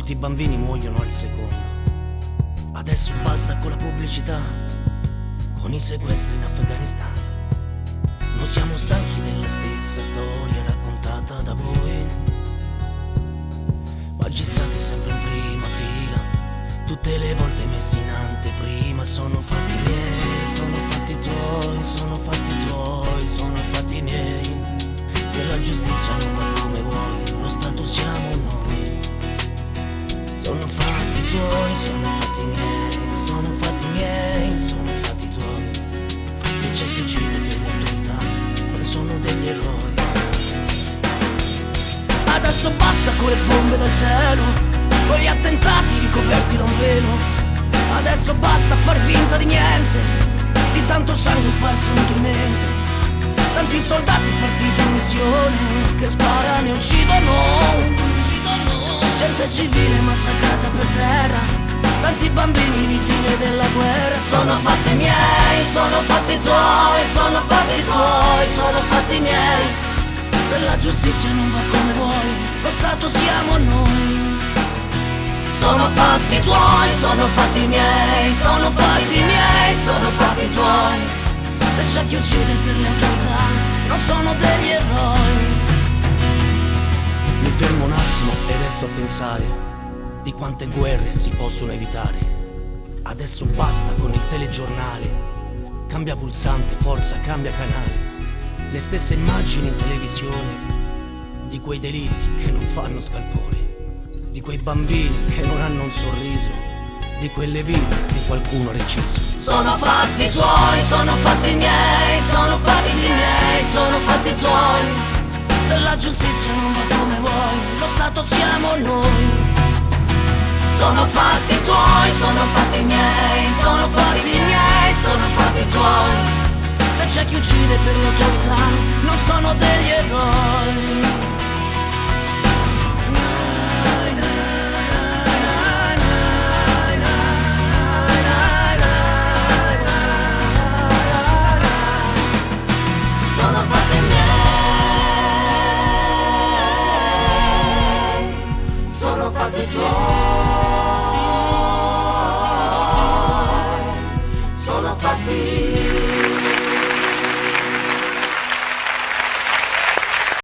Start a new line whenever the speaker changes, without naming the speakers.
Molti bambini muoiono al secondo. Adesso basta con la pubblicità, con i sequestri in Afghanistan. Non siamo stanchi della stessa storia raccontata da voi. Magistrati sempre in prima fila, tutte le volte messi in anteprima. Sono fatti miei, sono fatti tuoi, sono fatti tuoi, sono fatti miei. Se la giustizia non va come vuoi, lo Stato siamo noi. Sono fatti tuoi, sono fatti miei, sono fatti miei, sono fatti tuoi. Se c'è chi uccide per le autorità, non sono degli eroi. Adesso basta con le bombe dal cielo, con gli attentati ricoperti da un velo. Adesso basta far finta di niente, di tanto sangue sparso inutilmente. Tanti soldati partiti in missione, che sparano e uccidono. Gente civile massacrata per terra, tanti bambini vittime della guerra. Sono fatti miei, sono fatti tuoi, sono fatti tuoi, sono fatti miei. Se la giustizia non va come vuoi, lo Stato siamo noi. Sono fatti tuoi, sono fatti miei, sono fatti miei, sono fatti tuoi. Se c'è chi uccide per le autorità, non sono degli eroi. Mi fermo un attimo e resto a pensare di quante guerre si possono evitare. Adesso basta con il telegiornale, cambia pulsante, forza, cambia canale. Le stesse immagini in televisione di quei delitti che non fanno scalpore, di quei bambini che non hanno un sorriso, di quelle vite che qualcuno ha reciso. Sono fatti tuoi, sono fatti miei, sono fatti miei, sono fatti tuoi. Se la giustizia non va come vuoi, lo Stato siamo noi. Sono fatti tuoi, sono fatti miei, sono fatti miei, sono fatti tuoi. Se c'è chi uccide per le autorità, non sono degli eroi. Sono fatti miei, sono fatti tuoi, sono fatti